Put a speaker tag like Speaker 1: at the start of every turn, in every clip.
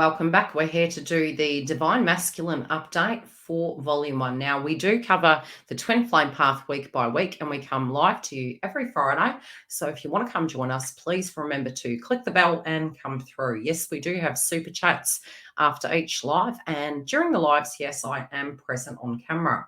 Speaker 1: Welcome back. We're here to do the Divine Masculine update for Volume 1. Now, we do cover the Twin Flame Path week by week, and we come live to you every Friday. So if you want to come join us, please remember to click the bell and come through. Yes, we do have super chats after each live, and during the lives, yes, I am present on camera.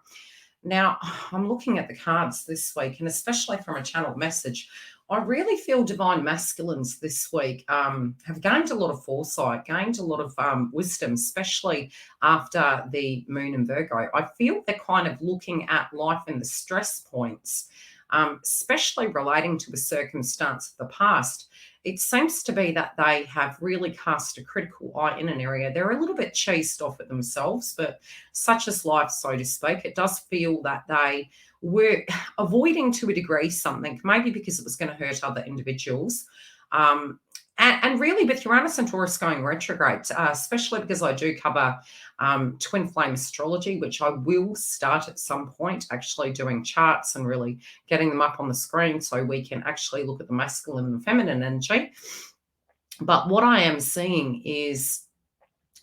Speaker 1: Now, I'm looking at the cards this week, and especially from a channeled message, I really feel divine masculines this week have gained a lot of foresight, gained a lot of wisdom, especially after the moon in Virgo. I feel they're kind of looking at life and the stress points, especially relating to a circumstance of the past. It seems to be that they have really cast a critical eye in an area. They're a little bit cheesed off at themselves, but such is life, so to speak. It does feel that they were avoiding to a degree something, maybe because it was going to hurt other individuals. And really with Uranus and Taurus going retrograde, especially because I do cover twin flame astrology, which I will start at some point actually doing charts and really getting them up on the screen so we can actually look at the masculine and feminine energy. But what I am seeing is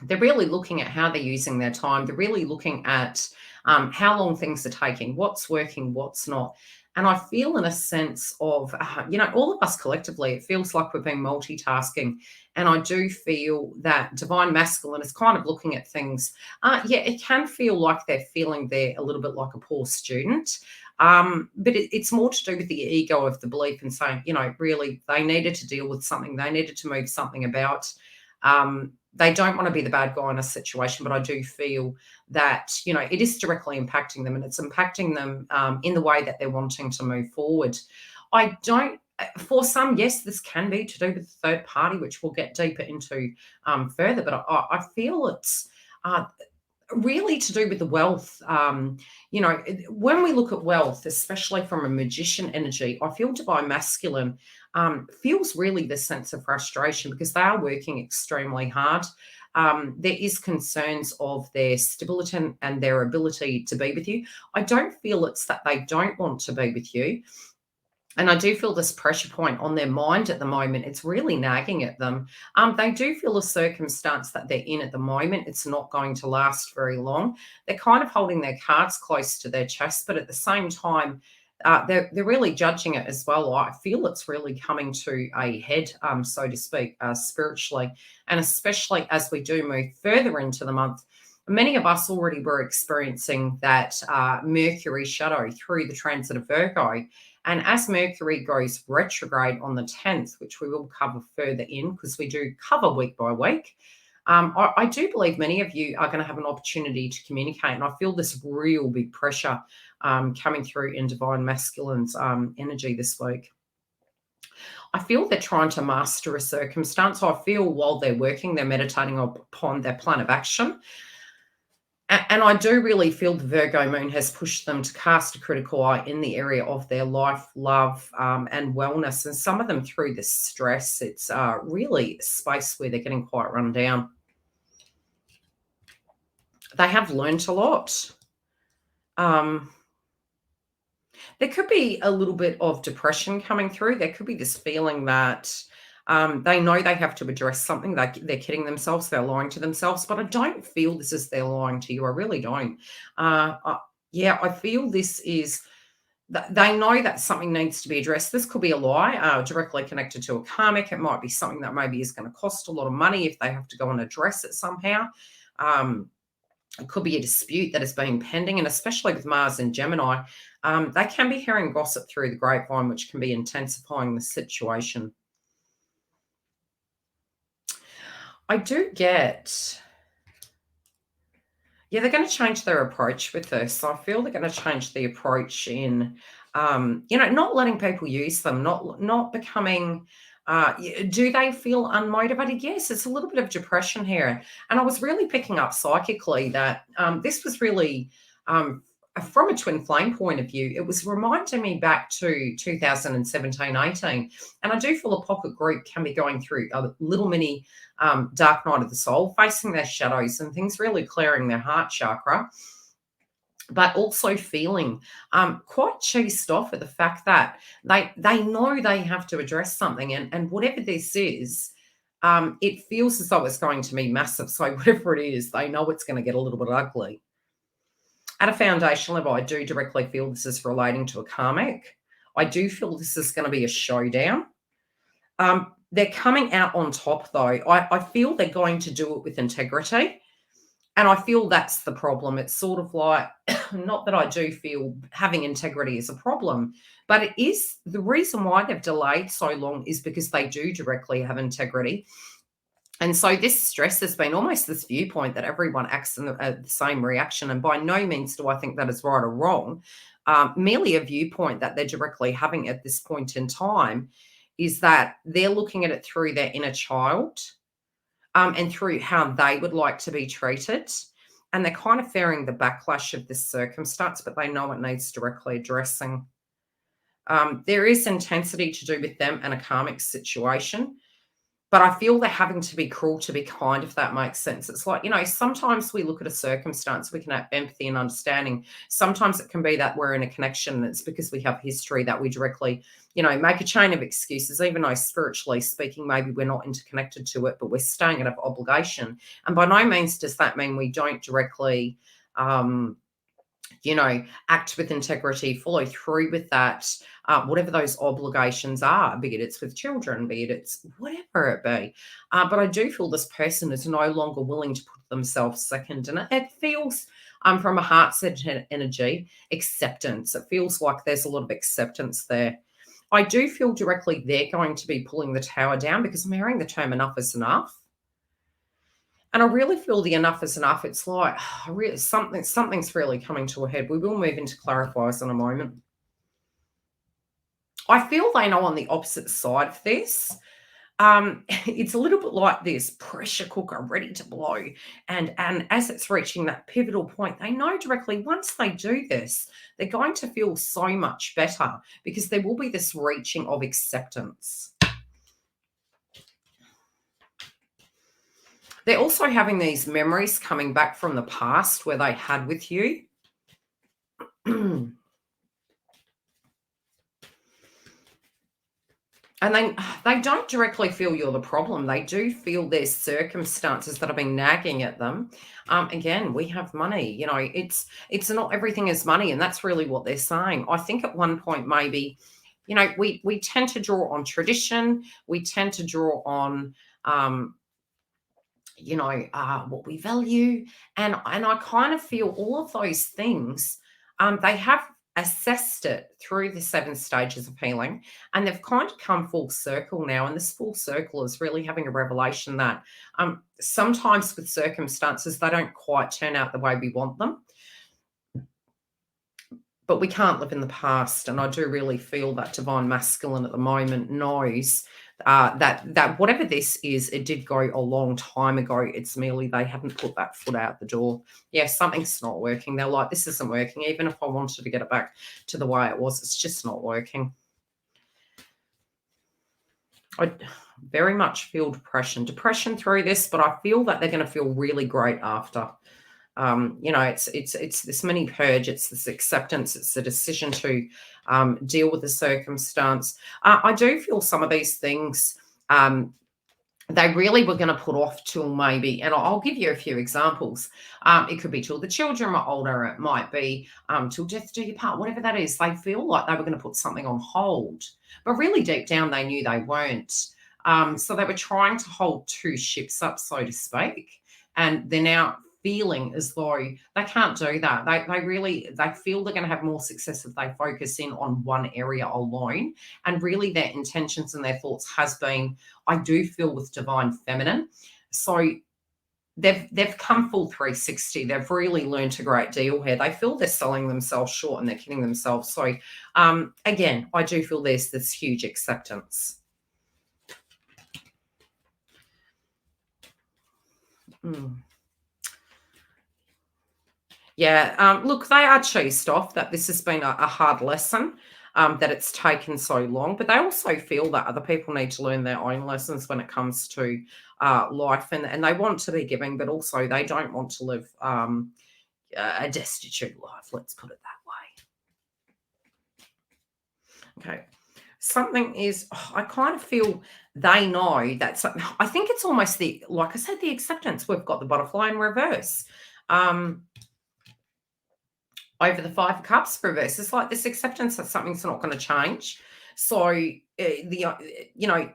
Speaker 1: they're really looking at how they're using their time. They're really looking at how long things are taking, what's working, what's not. And I feel in a sense of, all of us collectively, it feels like we've been multitasking. And I do feel that divine masculine is kind of looking at things. It can feel like they're feeling they're a little bit like a poor student. But it's more to do with the ego of the belief and saying, really they needed to deal with something. They needed to move something about. They don't want to be the bad guy in a situation, but I do feel that, it is directly impacting them, and it's impacting them in the way that they're wanting to move forward. For some, yes, this can be to do with the third party, which we'll get deeper into further, but I feel it's really to do with the wealth. When we look at wealth, especially from a magician energy, I feel divine masculine feels really the sense of frustration because they are working extremely hard. There is concerns of their stability and their ability to be with you. I don't feel it's that they don't want to be with you. And I do feel this pressure point on their mind at the moment. It's really nagging at them. They do feel the circumstance that they're in at the moment, it's not going to last very long. They're kind of holding their cards close to their chest, but at the same time, they're really judging it as well. I feel it's really coming to a head, so to speak, spiritually. And especially as we do move further into the month, many of us already were experiencing that Mercury shadow through the transit of Virgo. And as Mercury goes retrograde on the 10th, which we will cover further in because we do cover week by week, I do believe many of you are going to have an opportunity to communicate. And I feel this real big pressure coming through in divine masculine's energy this week. I feel they're trying to master a circumstance. I feel while they're working, they're meditating upon their plan of action. And I do really feel the Virgo moon has pushed them to cast a critical eye in the area of their life, love, and wellness. And some of them through the stress, it's really a space where they're getting quite run down. They have learnt a lot. There could be a little bit of depression coming through. There could be this feeling that they know they have to address something. They're kidding themselves. They're lying to themselves. But I don't feel this is they're lying to you. I really don't. I feel this is that they know that something needs to be addressed. This could be a lie directly connected to a karmic. It might be something that maybe is going to cost a lot of money if they have to go and address it somehow. It could be a dispute that has been pending, and especially with Mars and Gemini, they can be hearing gossip through the grapevine, which can be intensifying the situation. I do get, they're going to change their approach with this. I feel they're going to change the approach in, not letting people use them, not becoming, do they feel unmotivated? Yes, it's a little bit of depression here. And I was really picking up psychically that this was really, from a twin flame point of view, it was reminding me back to 2017-18. And I do feel a pocket group can be going through a little mini dark night of the soul, facing their shadows and things really clearing their heart chakra, but also feeling quite cheesed off at the fact that they know they have to address something. And whatever this is, it feels as though it's going to be massive. So whatever it is, they know it's going to get a little bit ugly. At a foundation level, I do directly feel this is relating to a karmic. I do feel this is going to be a showdown. They're coming out on top, though. I feel they're going to do it with integrity. And I feel that's the problem. It's sort of like, not that I do feel having integrity is a problem, but it is the reason why they've delayed so long is because they do directly have integrity. And so this stress has been almost this viewpoint that everyone acts in the same reaction. And by no means do I think that is right or wrong. Merely a viewpoint that they're directly having at this point in time is that they're looking at it through their inner child. And through how they would like to be treated. And they're kind of fearing the backlash of this circumstance, but they know it needs directly addressing. There is intensity to do with them and a karmic situation, but I feel they're having to be cruel to be kind, if that makes sense. It's like, sometimes we look at a circumstance, we can have empathy and understanding. Sometimes it can be that we're in a connection and it's because we have history that we directly, make a chain of excuses, even though spiritually speaking, maybe we're not interconnected to it, but we're staying out of obligation. And by no means does that mean we don't directly, act with integrity, follow through with that, whatever those obligations are, be it it's with children, be it it's whatever it be. But I do feel this person is no longer willing to put themselves second. And it feels, from a heart-centered energy, acceptance. It feels like there's a lot of acceptance there. I do feel directly they're going to be pulling the tower down because I'm hearing the term enough is enough. And I really feel the enough is enough. It's like something's really coming to a head. We will move into clarifiers in a moment. I feel they know on the opposite side of this. It's a little bit like this pressure cooker ready to blow. And as it's reaching that pivotal point, they know directly once they do this, they're going to feel so much better because there will be this reaching of acceptance. They're also having these memories coming back from the past where they had with you. And they don't directly feel you're the problem. They do feel there's circumstances that have been nagging at them. Again, we have money. It's not everything is money, and that's really what they're saying. I think at one point maybe, we tend to draw on tradition. We tend to draw on what we value. And I kind of feel all of those things, they have assessed it through the 7 stages of healing, and they've kind of come full circle now. And this full circle is really having a revelation that sometimes with circumstances, they don't quite turn out the way we want them. But we can't live in the past. And I do really feel that divine masculine at the moment knows that whatever this is, it did go a long time ago. It's merely they haven't put that foot out the door. Yeah, something's not working. They're like, this isn't working. Even if I wanted to get it back to the way it was, it's just not working. I very much feel depression through this, but I feel that they're going to feel really great after. It's this mini purge, it's this acceptance, it's the decision to deal with the circumstance. I do feel some of these things they really were going to put off till maybe, and I'll give you a few examples. It could be till the children are older, it might be till death do you part, whatever that is. They feel like they were going to put something on hold, but really deep down they knew they weren't. So they were trying to hold 2 ships up, so to speak, and they're now feeling as though they can't do that. They feel they're going to have more success if they focus in on one area alone. And really their intentions and their thoughts has been, I do feel with divine feminine. So they've come full 360. They've really learned a great deal here. They feel they're selling themselves short and they're kidding themselves. So again, I do feel there's this huge acceptance. Yeah, look, they are cheesed off that this has been a hard lesson, that it's taken so long, but they also feel that other people need to learn their own lessons when it comes to life, and they want to be giving, but also they don't want to live a destitute life, let's put it that way. Okay, Something is, I kind of feel they know that I think it's almost like I said, the acceptance. We've got the butterfly in reverse. Over the Five of Cups reverse. It's like this acceptance that something's not going to change. So, you know,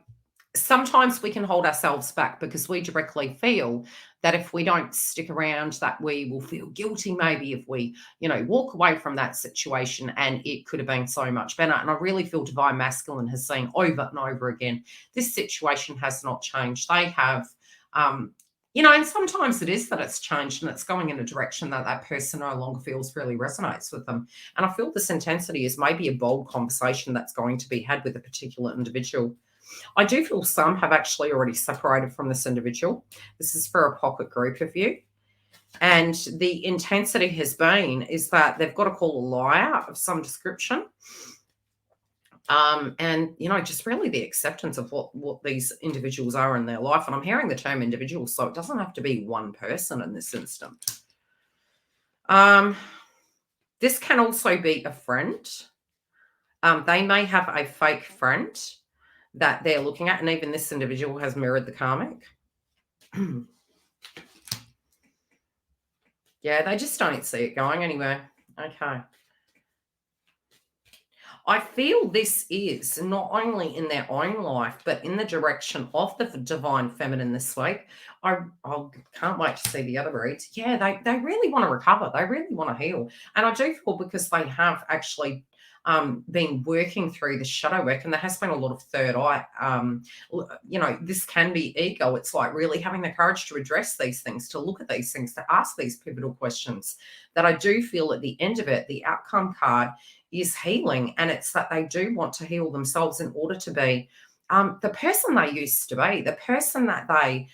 Speaker 1: sometimes we can hold ourselves back because we directly feel that if we don't stick around, that we will feel guilty maybe if we, walk away from that situation, and it could have been so much better. And I really feel Divine Masculine has seen over and over again, this situation has not changed. They have, and sometimes it is that it's changed and it's going in a direction that that person no longer feels really resonates with them. And I feel this intensity is maybe a bold conversation that's going to be had with a particular individual. I do feel some have actually already separated from this individual. This is for a pocket group of you. And the intensity has been is that they've got to call a liar of some description. And, just really the acceptance of what these individuals are in their life. And I'm hearing the term individual, so it doesn't have to be one person in this instance. This can also be a friend. They may have a fake friend that they're looking at, and even this individual has mirrored the karmic. Yeah, they just don't see it going anywhere. Okay. I feel this is not only in their own life, but in the direction of the divine feminine this week. I can't wait to see the other reads. Yeah, they really want to recover. They really want to heal. And I do feel because they have actually been working through the shadow work, and there has been a lot of third eye. This can be ego. It's like really having the courage to address these things, to look at these things, to ask these pivotal questions. That I do feel at the end of it, the outcome card is healing, and it's that they do want to heal themselves in order to be the person they used to be, the person that they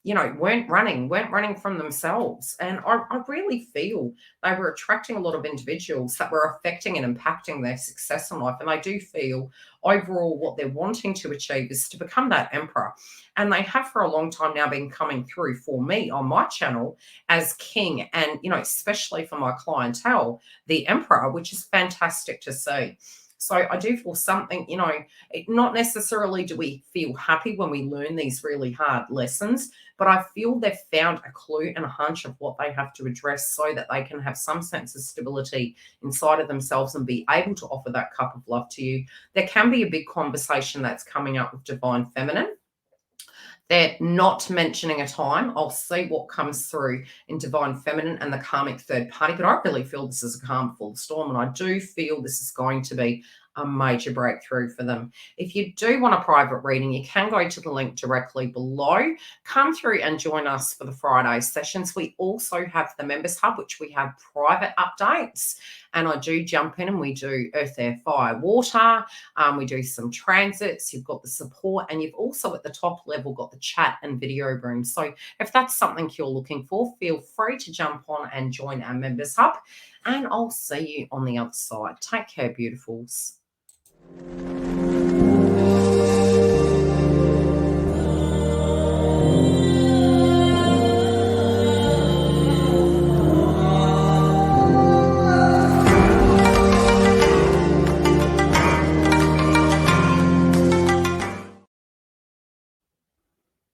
Speaker 1: weren't running from themselves. And I really feel they were attracting a lot of individuals that were affecting and impacting their success in life. And I do feel overall what they're wanting to achieve is to become that emperor. And they have for a long time now been coming through for me on my channel as king, and, especially for my clientele, the emperor, which is fantastic to see. So I do feel something, not necessarily do we feel happy when we learn these really hard lessons, but I feel they've found a clue and a hunch of what they have to address so that they can have some sense of stability inside of themselves and be able to offer that cup of love to you. There can be a big conversation that's coming up with Divine Feminine. They're not mentioning a time. I'll see what comes through in Divine Feminine and the karmic third party, but I really feel this is a calm full storm, and I do feel this is going to be a major breakthrough for them. If you do want a private reading, you can go to the link directly below. Come through and join us for the Friday sessions. We also have the Members Hub, which we have private updates, and I do jump in and we do Earth, Air, Fire, Water. We do some transits. You've got the support, and you've also at the top level got the chat and video room. So if that's something you're looking for, feel free to jump on and join our Members Hub, and I'll see you on the other side. Take care, beautifuls.